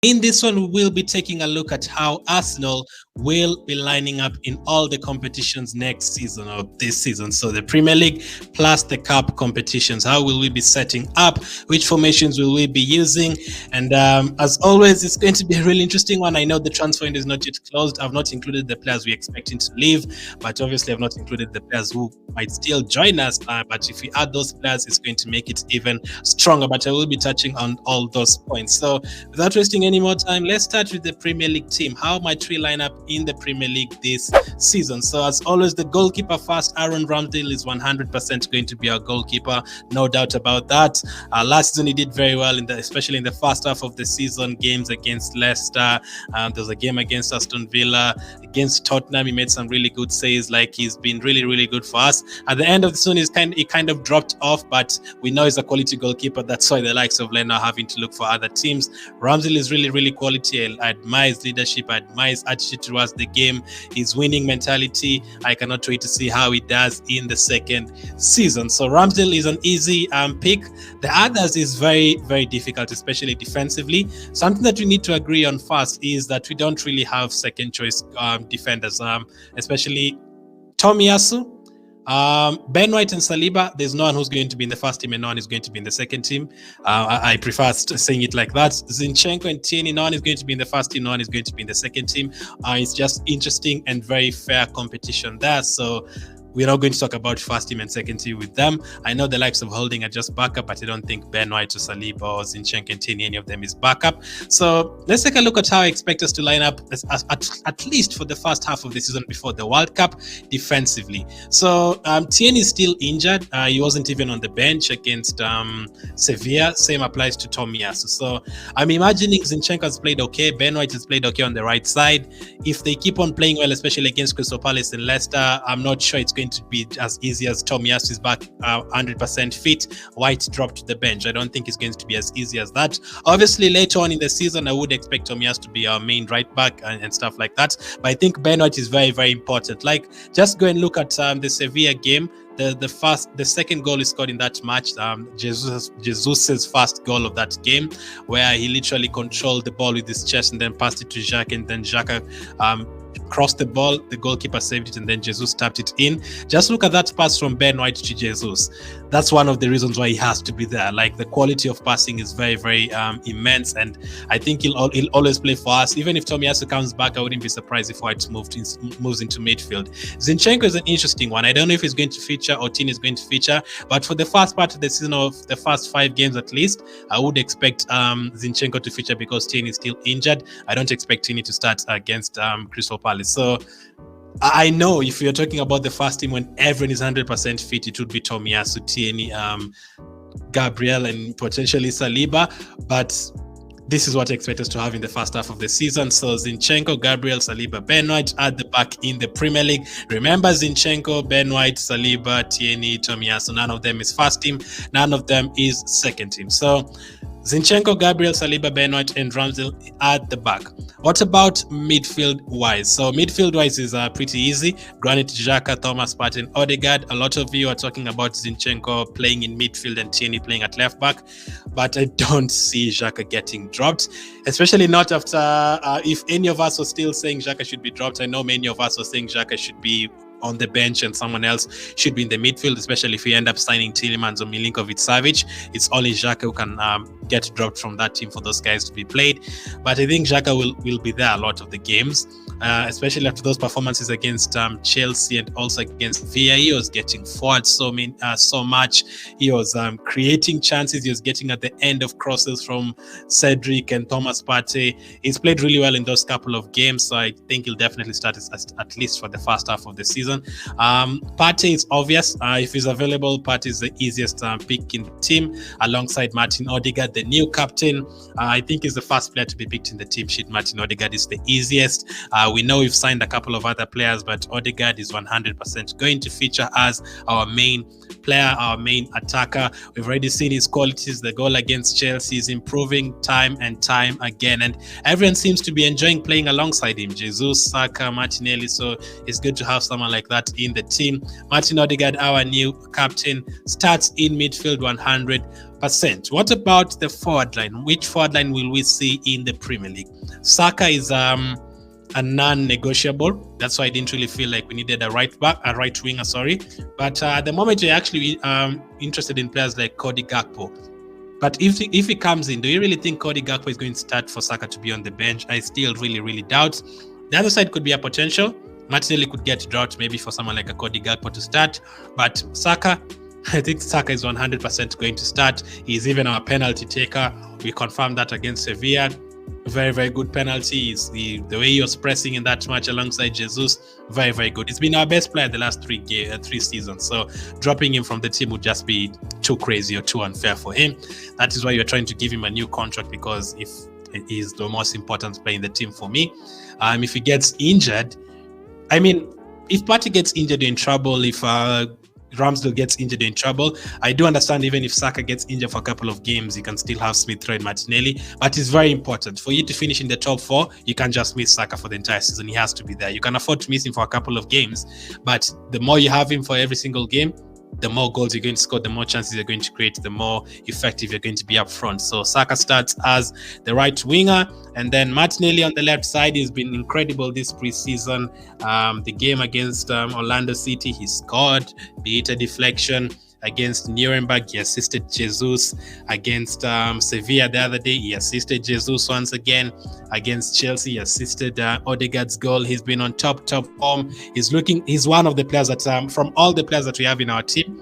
In this one, we will be taking a look at how Arsenal will be lining up in all the competitions next season or this season. So the Premier League plus the Cup competitions. How will we be setting up? Which formations will we be using? And as always, it's going to be a really interesting one. I know the transfer window is not yet closed. I've not included the players we're expecting to leave, but obviously I've not included the players who might still join us. But if we add those players, it's going to make it even stronger. But I will be touching on all those points. So without wasting any more time, let's start with the Premier League team. How might we line up in the Premier League this season? So as always, the goalkeeper first. Aaron Ramsdale is 100% going to be our goalkeeper, no doubt about that. Last season he did very well, especially in the first half of the season. Games against Leicester, there was a game against Aston Villa, against Tottenham. He made some really good saves. Like, he's been really, really good for us. At the end of the season, he kind of dropped off, but we know he's a quality goalkeeper. That's why the likes of Len are having to look for other teams. Ramsdale is really, really quality. I admire his leadership. I admire his attitude towards the game, his winning mentality. I cannot wait to see how he does in the second season. So Ramsdale is an easy pick. The others is very, very difficult, especially defensively. Something that we need to agree on first is that we don't really have second choice defenders, especially Tomiyasu. Ben White and Saliba, there's no one who's going to be in the first team and no one is going to be in the second team. I prefer saying it like that. Zinchenko and Tierney, no one is going to be in the first team, no one is going to be in the second team. It's just interesting and very fair competition there. So we're not going to talk about first team and second team with them. I know the likes of Holding are just backup, but I don't think Ben White or Saliba or Zinchenko and Tierney, any of them is backup. So let's take a look at how I expect us to line up at least for the first half of the season before the World Cup defensively. So Tierney is still injured. He wasn't even on the bench against Sevilla. Same applies to Tomiyasu. So I'm imagining Zinchenko has played okay. Ben White has played okay on the right side. If they keep on playing well, especially against Crystal Palace and Leicester, I'm not sure it's going to be as easy as Tomiyasu is back 100% fit. White dropped to the bench. I don't think it's going to be as easy as that. Obviously, later on in the season, I would expect Tomiyasu to be our main right back and stuff like that. But I think Ben White is very, very important. Like, just go and look at the Sevilla game. The second goal he scored in that match, Jesus's first goal of that game, where he literally controlled the ball with his chest and then passed it to Xhaka, and then Xhaka crossed the ball, the goalkeeper saved it, and then Jesus tapped it in. Just look at that pass from Ben White to Jesus. That's one of the reasons why he has to be there. Like, the quality of passing is very, very immense, and I think he'll always play for us. Even if Tomiyasu comes back, I wouldn't be surprised if White moves into midfield. Zinchenko is an interesting one. I don't know if he's going to feature or Tierney is going to feature, but for the first part of the season, of the first 5 games at least, I would expect Zinchenko to feature because Tierney is still injured. I don't expect Tierney to start against Crystal Palace. So I know if you're talking about the first team when everyone is 100% fit, it would be Tomiyasu, Tierney, Gabriel, and potentially Saliba. But this is what I expect us to have in the first half of the season. So Zinchenko, Gabriel, Saliba, Ben White at the back in the Premier League. Remember, Zinchenko, Ben White, Saliba, Tierney, Tomiyasu, none of them is first team. None of them is second team. So Zinchenko, Gabriel, Saliba, Ben White, and Ramsdale at the back. What about midfield-wise? So midfield-wise is pretty easy. Granit Xhaka, Thomas Partey, Odegaard. A lot of you are talking about Zinchenko playing in midfield and Tierney playing at left back, but I don't see Xhaka getting dropped, especially not after if any of us were still saying Xhaka should be dropped. I know many of us were saying Xhaka should be on the bench and someone else should be in the midfield, especially if we end up signing Tielemans or Milinkovic-Savic. It's only Xhaka who can get dropped from that team for those guys to be played. But I think Xhaka will be there a lot of the games, especially after those performances against Chelsea and also against Villa. He was getting forward so much. He was creating chances. He was getting at the end of crosses from Cedric and Thomas Partey. He's played really well in those couple of games, so I think he'll definitely start at least for the first half of the season. Partey is obvious. If he's available, Partey is the easiest pick in the team alongside Martin Odegaard, the new captain. I think he's the first player to be picked in the team sheet. Martin Odegaard is the easiest. We know we've signed a couple of other players, but Odegaard is 100% going to feature as our main player, our main attacker. We've already seen his qualities. The goal against Chelsea is improving time and time again, and everyone seems to be enjoying playing alongside him. Jesus, Saka, Martinelli. So it's good to have someone like that in the team. Martin Odegaard, our new captain, starts in midfield 100%. What about the forward line? Which forward line will we see in the Premier League? Saka is a non-negotiable. That's why I didn't really feel like we needed a right winger. But at the moment, we're actually interested in players like Cody Gakpo. But if he comes in, do you really think Cody Gakpo is going to start for Saka to be on the bench? I still really doubt. The other side could be a potential. Martinelli could get dropped maybe for someone like a Cody Gakpo to start. But Saka, I think Saka is 100% going to start. He's even our penalty taker. We confirmed that against Sevilla. Very good penalty. The way he was pressing in that match alongside Jesus, very good. He's been our best player the last three seasons. So dropping him from the team would just be too crazy or too unfair for him. That is why you're trying to give him a new contract, because if he's the most important player in the team for me. If he gets injured, if Partey gets injured, in trouble. If Ramsdale gets injured, in trouble. I do understand even if Saka gets injured for a couple of games, you can still have Smith Rowe and Martinelli. But it's very important for you to finish in the top 4. You can't just miss Saka for the entire season. He has to be there. You can afford to miss him for a couple of games, but the more you have him for every single game, the more goals you're going to score, the more chances you're going to create, the more effective you're going to be up front. So Saka starts as the right winger, and then Martinelli on the left side has been incredible this preseason. The game against Orlando City, he scored, be it a deflection. Against Nuremberg, he assisted Jesus. Against Sevilla the other day, he assisted Jesus once again. Against Chelsea, he assisted Odegaard's goal. He's been on top form. He's one of the players that, from all the players that we have in our team,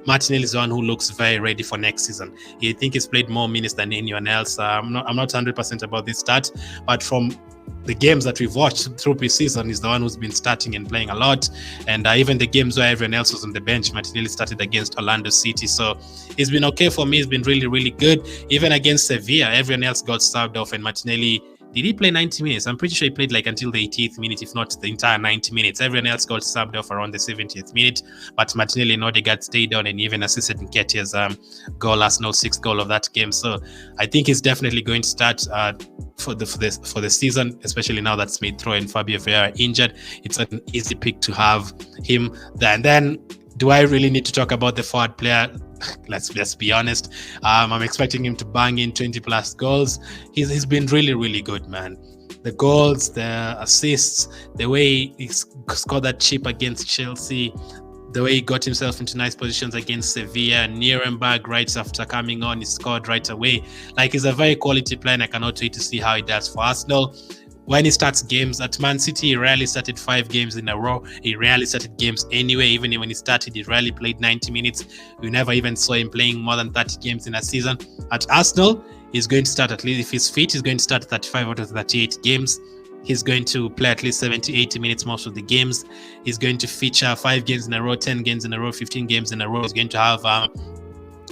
Martinelli is the one who looks very ready for next season. I think he's played more minutes than anyone else. I'm not 100% about this stat, but from the games that we've watched through pre-season, he's the one who's been starting and playing a lot. And even the games where everyone else was on the bench, Martinelli started against Orlando City. So he's been okay for me. He's been really good. Even against Sevilla, everyone else got starved off, and Martinelli, did he play 90 minutes? I'm pretty sure he played like until the 80th minute, if not the entire 90 minutes. Everyone else got subbed off around the 70th minute, but Martinelli and Odegaard stayed on and even assisted Nketiah's goal, Arsenal's 6th goal of that game. So I think he's definitely going to start for the season, especially now that Smith Rowe and Fabio Vieira are injured. It's an easy pick to have him there. And then, do I really need to talk about the forward player? Let's be honest. I'm expecting him to bang in 20 plus goals. He's been really good, man. The goals, the assists, the way he scored that chip against Chelsea, the way he got himself into nice positions against Sevilla, Nuremberg, right after coming on, he scored right away. Like, he's a very quality player, and I cannot wait to see how he does for Arsenal. When he starts games at Man City, he rarely started 5 games in a row. He rarely started games anyway. Even when he started, he rarely played 90 minutes. We never even saw him playing more than 30 games in a season. At Arsenal, he's going to start, at least if he's fit, he's going to start 35 out of 38 games. He's going to play at least 70, 80 minutes most of the games. He's going to feature 5 games in a row, 10 games in a row, 15 games in a row. He's going to have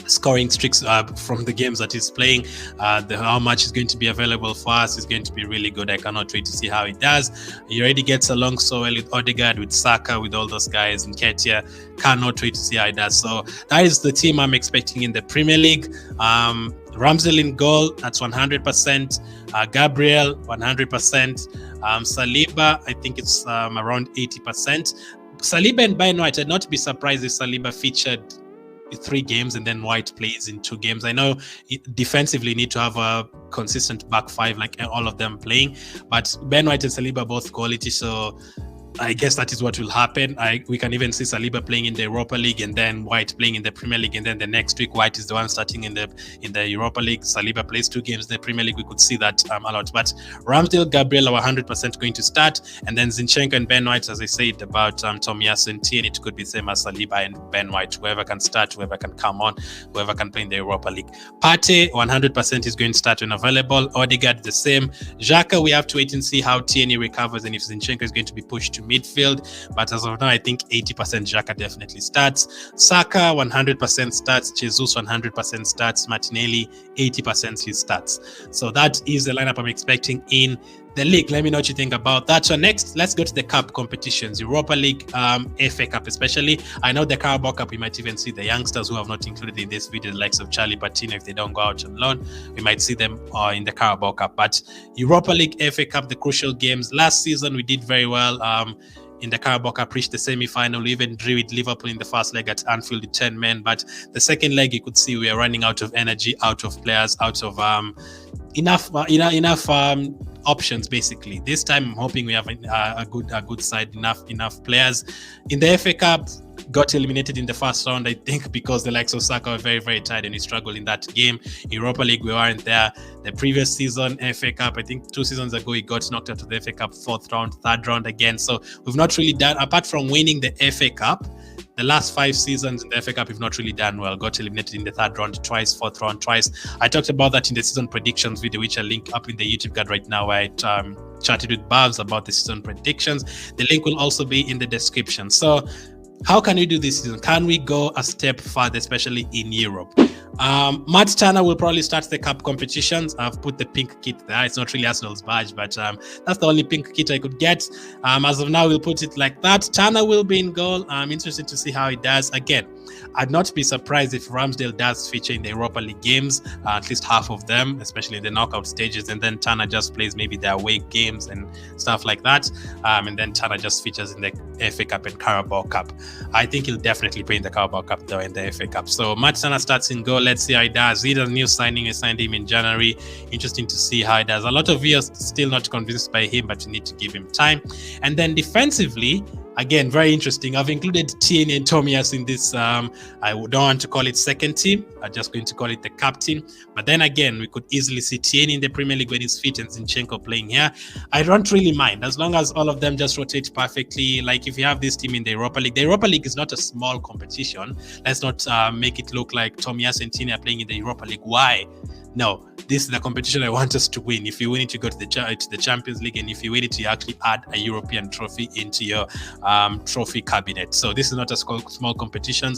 scoring streaks from the games that he's playing. How much is going to be available for us is going to be really good. I cannot wait to see how he does. He already gets along so well with Odegaard, with Saka, with all those guys, and Nketiah. Cannot wait to see how he does. So that is the team I'm expecting in the Premier League. Ramsdale in goal, that's 100%. Gabriel, 100%. Saliba, I think it's around 80%. Saliba and Ben White, I'd not be surprised if Saliba featured 3 games and then White plays in 2 games. I know defensively need to have a consistent back 5, like all of them playing, but Ben White and Saliba both quality, so I guess that is what will happen. We can even see Saliba playing in the Europa League and then White playing in the Premier League, and then the next week White is the one starting in the Europa League. Saliba plays 2 games in the Premier League. We could see that a lot. But Ramsdale, Gabriel are 100% going to start, and then Zinchenko and Ben White, as I said about Tomiyasu and Tierney, it could be same as Saliba and Ben White. Whoever can start, whoever can come on, whoever can play in the Europa League. Partey 100% is going to start when available. Odegaard the same. Xhaka, we have to wait and see how Tierney recovers and if Zinchenko is going to be pushed to midfield, but as of now I think 80% Xhaka definitely starts. Saka 100% starts. Jesus 100% starts. Martinelli 80% he starts. So that is the lineup I'm expecting in the league. Let me know what you think about that. So next, let's go to the cup competitions. Europa League, FA Cup especially. I know the Carabao Cup, we might even see the youngsters who have not included in this video, the likes of Charlie Patino, if they don't go out on loan, we might see them in the Carabao Cup. But Europa League, FA Cup, the crucial games. Last season we did very well. in the Carabao Cup, reached the semi-final. We even drew with Liverpool in the first leg at Anfield with 10 men. But the second leg, you could see we are running out of energy, out of players, out of enough options. Basically, this time I'm hoping we have a good side, enough players. In the FA Cup, got eliminated in the first round, I think, because the likes of Saka were very, very tired and he struggled in that game. Europa League, we weren't there. The previous season, FA Cup, I think 2 seasons ago, he got knocked out of the FA Cup 4th round, 3rd round again. So we've not really done, apart from winning the FA Cup, the last 5 seasons in the FA Cup, we've not really done well. Got eliminated in the 3rd round twice, 4th round twice. I talked about that in the season predictions video, which I link up in the YouTube card right now, where I chatted with Babs about the season predictions. The link will also be in the description. So how can we do this season? Can we go a step further, especially in Europe? Matt Turner will probably start the cup competitions. I've put the pink kit there. It's not really Arsenal's badge, but that's the only pink kit I could get. As of now, we'll put it like that. Turner will be in goal. I'm interested to see how he does. Again, I'd not be surprised if Ramsdale does feature in the Europa League games, at least half of them, especially in the knockout stages, and then Turner just plays maybe their away games and stuff like that, and then Turner just features in the FA Cup and Carabao Cup. I think he'll definitely play in the Carabao Cup though, in the FA Cup. So Matt Turner starts in goal. Let's see how he does. He's a new signing. We signed him in January. Interesting to see how he does. A lot of you are still not convinced by him, but you need to give him time. And then defensively, again, very interesting. I've included Tierney and Tomias in this. I don't want to call it second team. I'm just going to call it the captain. But then again, we could easily see Tierney in the Premier League when he's fit and Zinchenko playing here. I don't really mind as long as all of them just rotate perfectly. Like if you have this team in the Europa League is not a small competition. Let's not make it look like Tomias and Tierney are playing in the Europa League. Why? No, this is the competition I want us to win. If you win it, you go to the Champions League, and if you win it, you actually add a European trophy into your trophy cabinet. So this is not a small competition.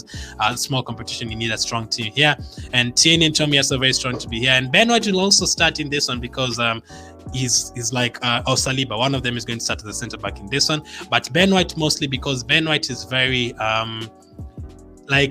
Small competition, you need a strong team here. And Tierney and Tomias are very strong to be here. And Ben White will also start in this one because he's like Saliba. One of them is going to start as the centre back in this one. But Ben White mostly because Ben White is very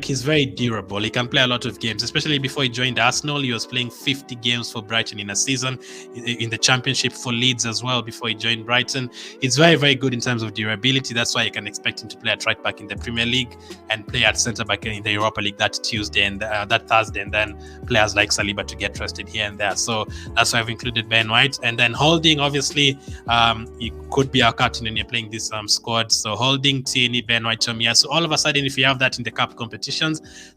he's very durable. He can play a lot of games, especially before he joined Arsenal. He was playing 50 games for Brighton in a season, in the Championship for Leeds as well before he joined Brighton. It's very, very good in terms of durability. That's why you can expect him to play at right back in the Premier League and play at centre back in the Europa League that Tuesday and that Thursday, and then players like Saliba to get rested here and there. So that's why I've included Ben White. And then Holding, obviously, he could be our captain when you're playing this squad. So Holding, Tierney, Ben White, Tomias. So all of a sudden, if you have that in the cup competitions,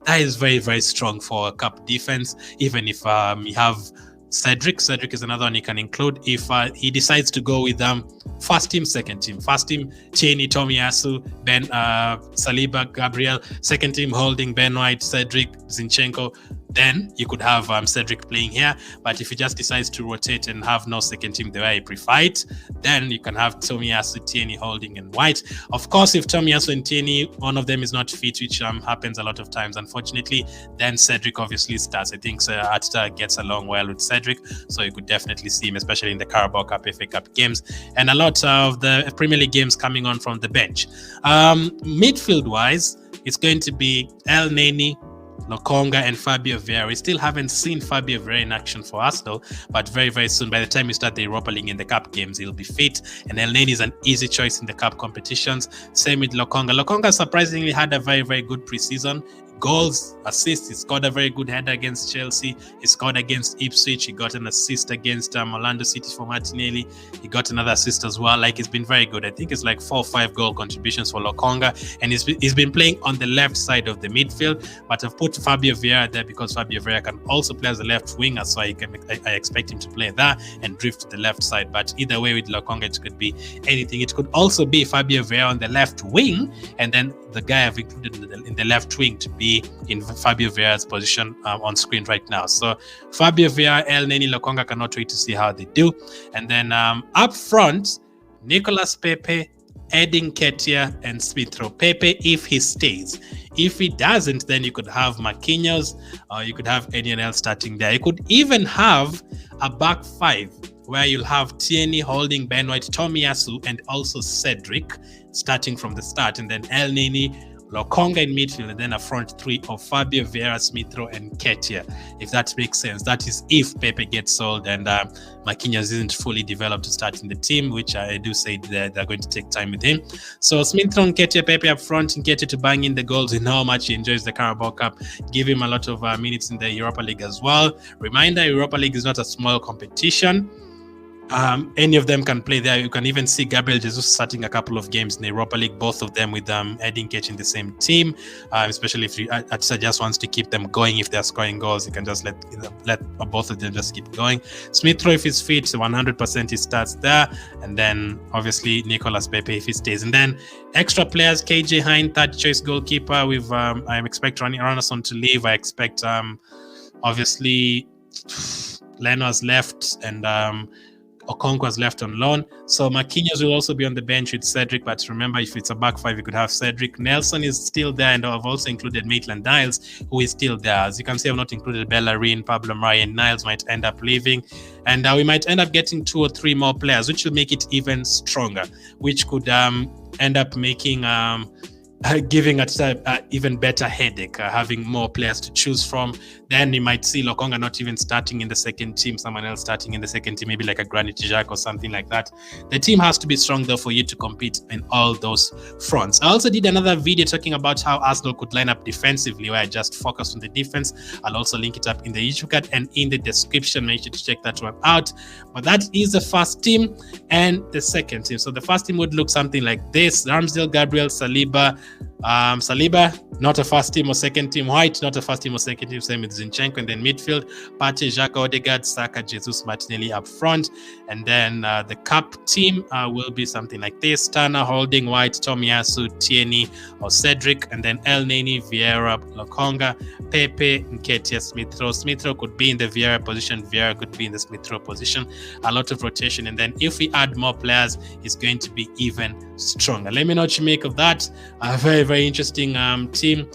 that is very, very strong for a cup defense. Even if you have Cedric is another one you can include if he decides to go with first team, second team. First team, Tierney, Tomiyasu, Ben, Saliba, Gabriel. Second team, Holding, Ben White, Cedric, Zinchenko. Then you could have Cedric playing here. But if he just decides to rotate and have no second team the way I prefer it, then you can have Tomiyasu, Tierney, Holding, and White. Of course, if Tomiyasu and Tierney, one of them is not fit, which happens a lot of times, unfortunately, then Cedric obviously starts. I think Arteta gets along well with Cedric, so you could definitely see him, especially in the Carabao Cup, FA Cup games, and a lot of the Premier League games coming on from the bench. Midfield-wise, it's going to be El Neni, Lokonga, and Fabio Vieira. We still haven't seen Fabio Vieira in action for Arsenal, but very, very soon, by the time we start the Europa League and the Cup games, he'll be fit, and El Neni is an easy choice in the Cup competitions. Same with Lokonga. Lokonga surprisingly had a very, very good preseason. Goals, assists, he scored a very good header against Chelsea, he scored against Ipswich, he got an assist against Orlando City for Martinelli, he got another assist as well. Like, he's been very good. I think it's like 4 or 5 goal contributions for Lokonga, and he's been playing on the left side of the midfield, but I've put Fabio Vieira there because Fabio Vieira can also play as a left winger, so I expect him to play there and drift to the left side. But either way, with Lokonga, it could be anything. It could also be Fabio Vieira on the left wing, and then the guy I've included in the left wing to be in Fabio Vieira's position on screen right now. So Fabio Vieira, El Neni, Lokonga, cannot wait to see how they do. And then up front, Nicolas Pepe, Edin Nketiah, and Smith Rowe. Pepe, if he stays. If he doesn't, then you could have Marquinhos, or you could have anyone else starting there. You could even have a back 5 where you'll have Tierney, Holding, Ben White, Tomiyasu, and also Cedric starting from the start, and then El Neni, Lokonga in midfield, and then a front three of Fabio Vieira, Smith Rowe, and Nketiah, if that makes sense. That is if Pepe gets sold and Marquinhos isn't fully developed to start in the team, which I do say they're going to take time with him. So Smith Rowe, Nketiah, Pepe up front, Nketiah to bang in the goals. You know how much he enjoys the Carabao Cup. Give him a lot of minutes in the Europa League as well. Reminder, Europa League is not a small competition. Any of them can play there. You can even see Gabriel Jesus starting a couple of games in the Europa League, both of them with Edu Nketiah in the same team, especially if Arteta just wants to keep them going. If they're scoring goals, you can just let both of them just keep going. Smith Rowe, if he's fit, 100% he starts there, and then obviously Nicolas Pepe if he stays. And then extra players, KJ Hine, third choice goalkeeper. I expect Ranasson to leave. I expect obviously Leno's left, and Okonkwo's left on loan. So Marquinhos will also be on the bench with Cedric, but remember, if it's a back five, you could have Cedric. Nelson is still there, and I've also included Maitland-Niles, who is still there. As you can see, I've not included Bellerin, Pablo Mari, and Niles might end up leaving. And we might end up getting 2 or 3 more players, which will make it even stronger, which could end up making giving an even better headache, having more players to choose from. Then you might see Lokonga not even starting in the second team, someone else starting in the second team, maybe like a Granit Xhaka or something like that. The team has to be strong, though, for you to compete in all those fronts. I also did another video talking about how Arsenal could line up defensively, where I just focused on the defense. I'll also link it up in the YouTube card and in the description. Make sure to check that one out. But that is the first team and the second team. So the first team would look something like this: Ramsdale, Gabriel, Saliba, not a first team or second team. White, not a first team or second team. Same with Zinchenko. And then midfield, Partey, Xhaka, Odegaard, Saka, Jesus, Martinelli up front. And then the cup team will be something like this: Turner, Holding, White, Tomiyasu, Tierney, or Cedric. And then El Neni, Vieira, Lokonga, Pepe, Nketiah, Smith Rowe. Smith Rowe could be in the Vieira position. Vieira could be in the Smith Rowe position. A lot of rotation. And then if we add more players, it's going to be even stronger. Let me know what you make of that. A very, very interesting team.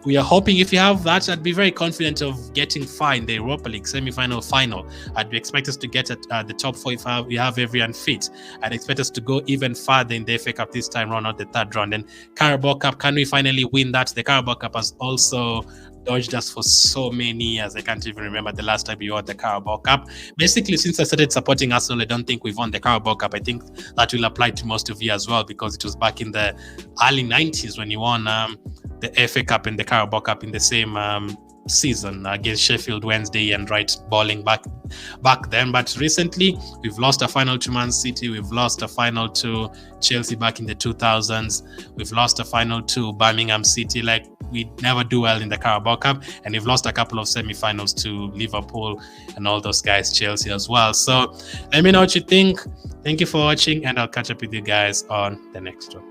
We are hoping, if you have that, I'd be very confident of getting far in the Europa League semi-final, final. I'd expect us to get at the top 4 if we have everyone fit. I'd expect us to go even farther in the FA Cup this time round, not the third round. And Carabao Cup, can we finally win that? The Carabao Cup has also dodged us for so many years. I can't even remember the last time we won the Carabao Cup. Basically, since I started supporting Arsenal, I don't think we've won the Carabao Cup. I think that will apply to most of you as well, because it was back in the early 90s when you won the FA Cup and the Carabao Cup in the same season against Sheffield Wednesday and right bowling back then. But recently, we've lost a final to Man City. We've lost a final to Chelsea back in the 2000s. We've lost a final to Birmingham City. Like, we never do well in the Carabao Cup, and we've lost a couple of semi-finals to Liverpool and all those guys, Chelsea as well. So let me know what you think. Thank you for watching, and I'll catch up with you guys on the next one.